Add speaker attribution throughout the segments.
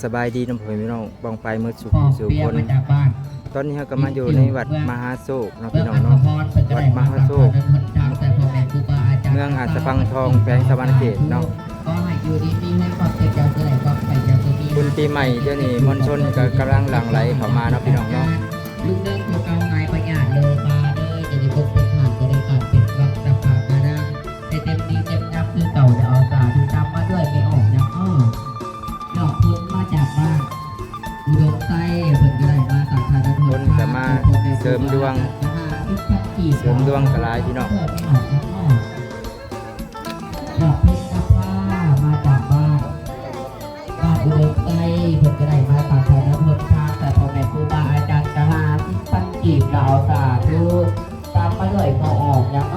Speaker 1: สบายดีน้ำผงพี่น้องบองไปเมื่อสุข
Speaker 2: พ่อ
Speaker 1: สู่
Speaker 2: เปีย
Speaker 1: คน
Speaker 2: มาจากบ้าน
Speaker 1: ตอนนี้เราก็มาอยู่ในวัดมหาโศกเนาะพี่น้องเนาะวัดมหาโศกเมืองอาจจะฟังทองแขวงสะวรรณเขตเนาะ
Speaker 2: ก็ให้อยู่ดีมีให้ความเจ็บยาวเท่าไหร่ก็ไปยาวตัวนี้
Speaker 1: บุญปีใหม่เดี๋ยวนี้มวลชนก็กำลังหลั่งไหลเข้ามาเนาะพี่น้องเนาะ
Speaker 2: ลูกเดินตัวเก่าหายประหยัดเลยมาเลยจะได้พบเป็นผ่านจะได้ขาดเป็นวักจะผ่านมาได้แต่เต็มดีเต็มยับคือเก่าจะเอาสาดูจำมาด้วยไม่ออกยังดอกพุ้นมาจากบ้านอุดมไส้เพิ่นก็ได้มาสาธารณชน
Speaker 1: คนจะมาเสริมดวงกระไรพี่น้อง
Speaker 2: ดอกเพชรผ้ามาจากบ้านอุดมไส้เพิ่นก็ได้มาสาธารณชนแต่พ่อแม่ครูบาอาจารย์กะหาที่พันกีบเราเอาสาธุตามมาด้วยก็ออกยัง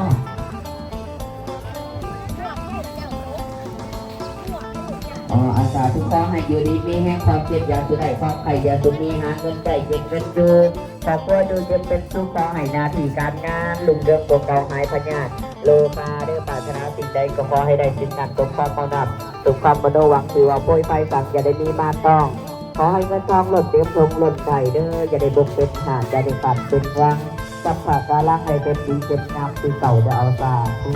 Speaker 2: อาสาทุกข้อให้อยู่ดีมีแห้งความเจ็บยาสุดใดความไข่ยาสุมีหาเงินใจเย็นเงินดูขอบคุณดูจะเป็นสู้ขอให้นาทีการงานลุงเรื่องตัวเก่าหายพญาตโลกาเด้อปรารถนาสิ่งใดก็ขอให้ได้สิ่งนั้นสมความมุ่งมั่นสุขความมโนหวังถือว่าโปรยไฟสั่งอย่าได้มีมาต้องขอให้เงินทองหล่นเต็มทงหล่นไข่เด้ออย่าได้บกเป็นหาอย่าได้ปัดเป็นวังจับขาดการล่างให้เต็มดีเต็มงามคือเก่าจะเอาสาธุ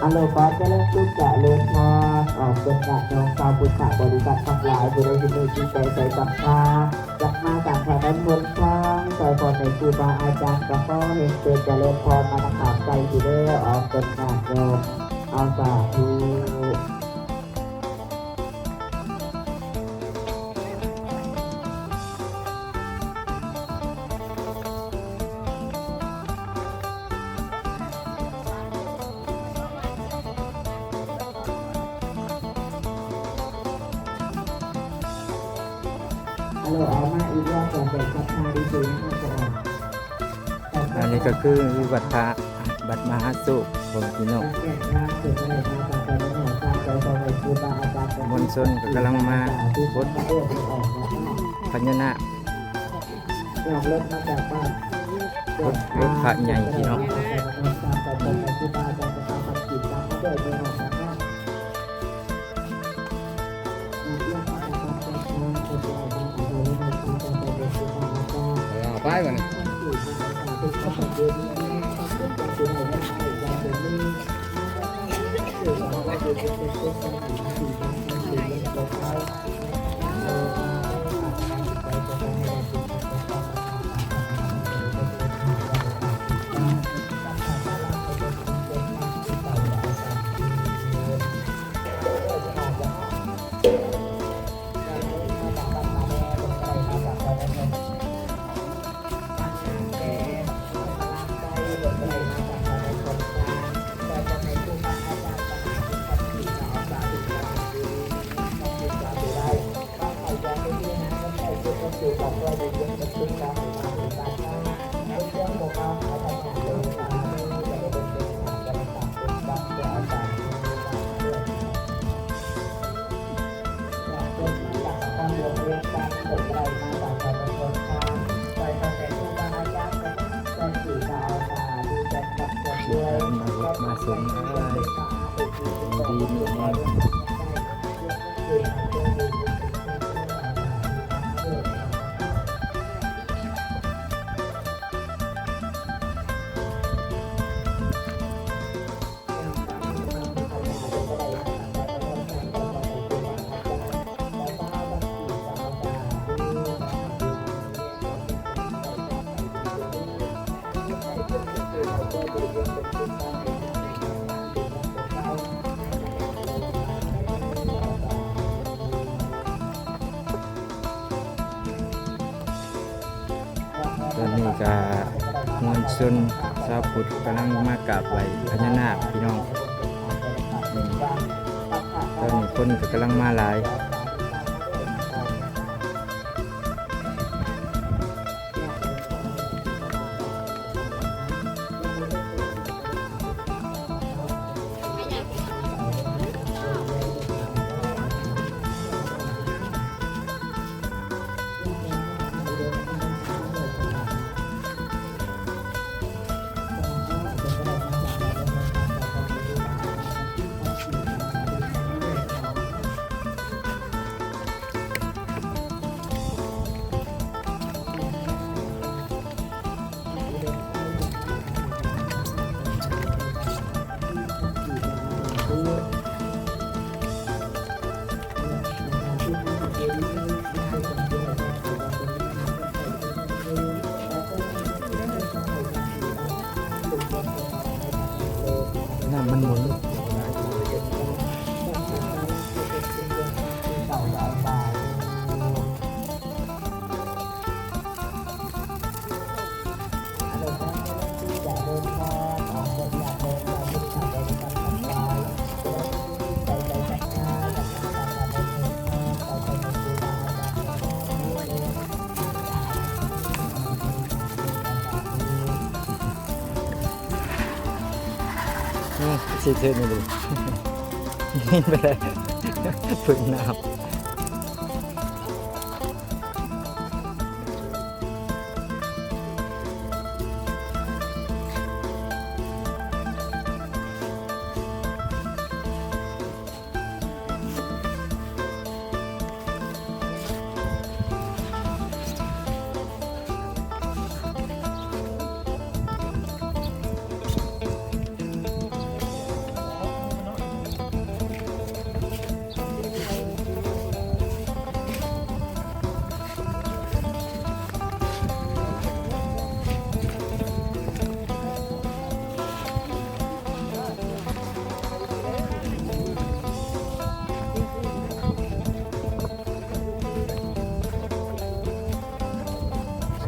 Speaker 2: อโลกาจะเริ่มสุขจะเริ่มพอออกเป็นกะน้องสาวบุญขาบริษัททั้งหลายบุรีที่มีที่ใจใส่ศรัทธาจักมาจากแผ่นดินเมืองช้างใจพรในครูบาอาจารย์กับพ่อเห็นเกิดจะเริ่มพรมาตะขาบใจที่เด้อออกเป็นกะโยมเอาสาธุฮัลโหลเอามาอีกรอบก่อนแต่ศรัทธาดีสุดนะครับผม
Speaker 1: อันนี้ก็คือวัดพระวัดมหาโศกของพี่น้องมวลชนก็กำลังมาพดพญานาครถพระใหญ่พี่น้อง
Speaker 3: ไปวะเนี่ยมาสมดีมีแน่ตอนนี้ก็มวลชนชาวพุทธกำลังมากราบไหว้พญานาคพี่น้องตอนนี้คนก็กำลังมาหลาย
Speaker 2: อ
Speaker 3: สิเธอนี่ดินี่ไปเลยฝึกน้ำ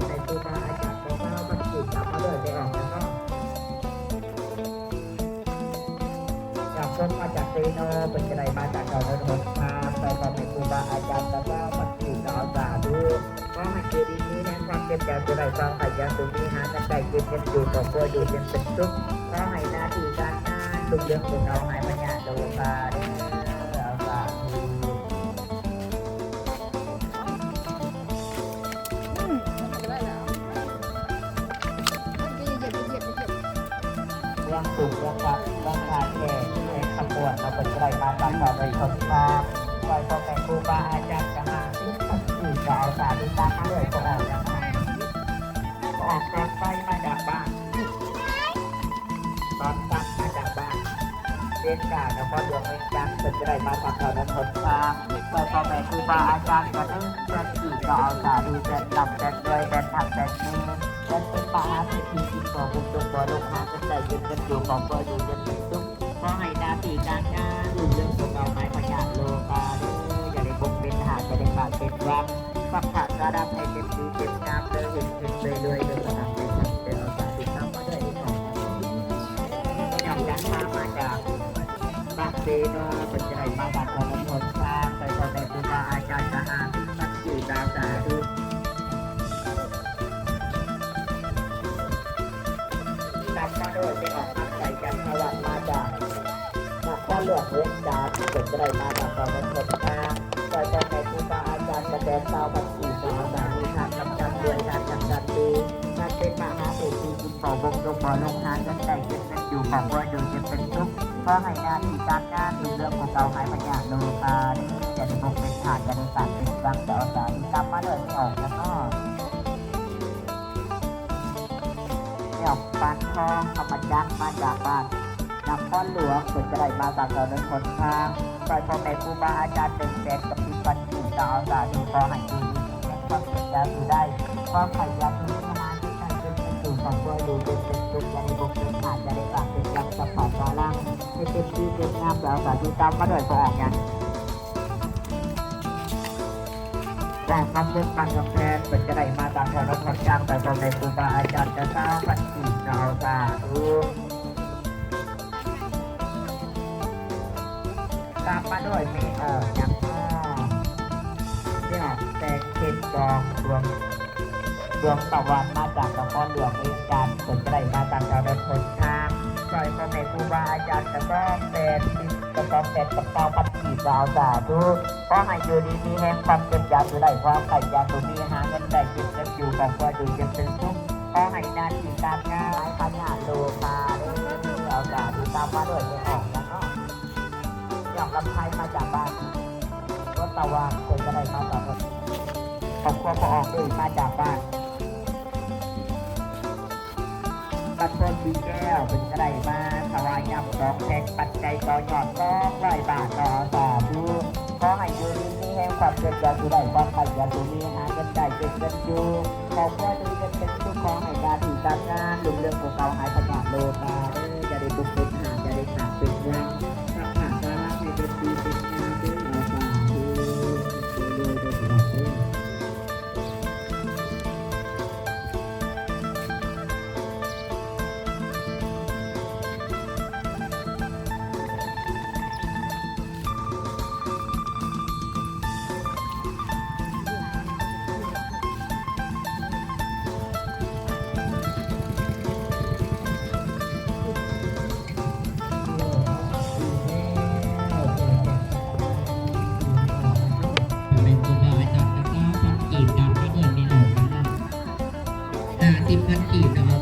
Speaker 2: ในครูบาอาจารย์ของเรามันจีบกลับมาด้วยไปออกแล้วก็จากพบมาจากเซโนเป็นจะได้มาจากเก่าเดินหนทางแต่ตอนในครูบาอาจารย์ของเรามันจีบสาวสาธุก็ให้เจดีย์นี้แทนความเจ็บแก่จะได้ความขยันสุนีหากันได้กินกันอยู่กับตัวอยู่เป็นสุขก็ให้หน้าที่การงานลุงเรื่องของเราให้ปัญญาโลกาเด้อสาธุ เรื่องปลูกเรื่องวัดเรื่องทานแก่เรื่องขบวนเราเป็นไรมาตามต่อไปคนมาคอยพ่อแม่ครูบาอาจารย์จะมาที่อื่นก็เอาสาธุตามมาเลยก็ออกจากบ้านก็ออกตอนไปมาจากบ้านตอนตั้งมาจากบ้านเรียนการแล้วก็ดวงวิญญาณเป็นไรมาตามต่อไปคนมาคอยพ่อแม่ครูบาอาจารย์ก็นึ่งจะขี่ก็เอาสาธุจะนำแต่ด้วยแต่ทำแต่นี้และเป็นมหาเศรษฐีที่ก่อบุญตัวตัวลูกหาเป็นใจยึดกันอยู่ของตัวอยู่จนเป็นทุกข์ขอให้หน้าที่การงานลุเรื่องของเราหายพยาธิโลกาเด้ออย่าได้บกเป็นหาจะได้บาดเป็นวังฝักขาดกระดับให้เป็นดีเป็นงามเด้อเห็นเป็นเลยเด้อสนามเป็นเป็นเอาสาธุตามมาด้วยของอยากยันมาจากบางเซโนเป็นใจมาบัดของมนต์ทางไปพ่อแม่ครูบาอาจารย์ทหารมันอยู่ดาวสาธุกลับมาโดยไปออกมาใส่กันสวัสดิ์มาจากนครหลวงเวียงจันทร์เป็นใจมาจากตอนนั้นคนตาโดยพ่อแม่ครูบาอาจารย์กระแดนสาวบัญชีสาวสามีทางกำจัดด้วยทางกำจัดดีมันเป็นมหาเศรษฐีกินต่อวงลงบ่อลงหาเงินได้เงินเป็นอยู่ของว่าอยู่จะเป็นทุกข์เพราะให้หน้าที่การงานดูเรื่องของเราหายปัญญาโลกาจะได้บกเป็นขาดจะได้สารเป็นรังแต่เอาสารกลับมาเลยไม่ออกแล้วก็ไม่ออกปานทองธรรมจักรมาจากบ้านนำก้อนหลวงเป็นจะได้มาจากตอนนั้นคนทางโดยพ่อแม่ครูบาอาจารย์เป็นแดนกับพิปันจิตจะเอาสารดูขอให้ดูแห่งความเป็นยาสูได้ความขยันมีขนาดที่ท่านเป็นสู่ของตัวดูเป็นสุขจะได้บกเป็นขาดจะได้สารเป็นรังกับผ่านตาล่างให้เป็นดีเป็นงามจะเอาสารดูตามมาด้วยก็ออกอย่างว่าคำเรื่องการกำแพงเป็นจะได้มาตามแถวรถขนจ้างแต่พ่อแม่ครูบาอาจารย์จะสร้างปัจจุบันจะเอาสารดูตามมาด้วยไม่ออกอย่างพ่อไม่ออกแต่เข็ดกองดวงตะวันมาจากนครหลวงเวียงจันทร์เป็นจะได้มาตามแถวรถขนทางโดยพ่อแม่ครูบาอาจารย์จะต้องเป็นจะต้องเป็นกับเตาปัจจุบันจะเอาสารดูเพราะให้อยู่ดีมีแห่งความเจ็บยาสุได้ความไข่ยาสุมีหาเงินได้เก็บเงินอยู่ของตัวอยู่ยังเป็นทุกข์เพราะให้หน้าที่การงานปัญญาโลกาเด้อเอาสาธุตามมาด้วยไม่ออกแล้วเนาะยอมรับใครมาจากบ้านรถตะวันคนจะได้มาจากรถครอบครัวพอออกด้วยมาจากบ้านปัดพนสีแก้วเป็นจะได้มาถวายยำดอกแทงปัจจัยต่อยอด200 บาทต่อสาธุขอให้อยู่ดีมีแห่งความเกิดยาสุได้ความไข่ยาสุมีหาเงินได้เก็บเงินอยู่ขอบคุณดูจะเป็นทุกของให้การที่การงานลุงเรื่องของเขาหายพยาโลกาจะได้บุกเป็นหาจะได้ขาดเป็นยังสักขาดการรักให้เป็นดีเป็นงานเป็นอาสาคือโดยตลอดเลย ข 10,000 กีบนะเอา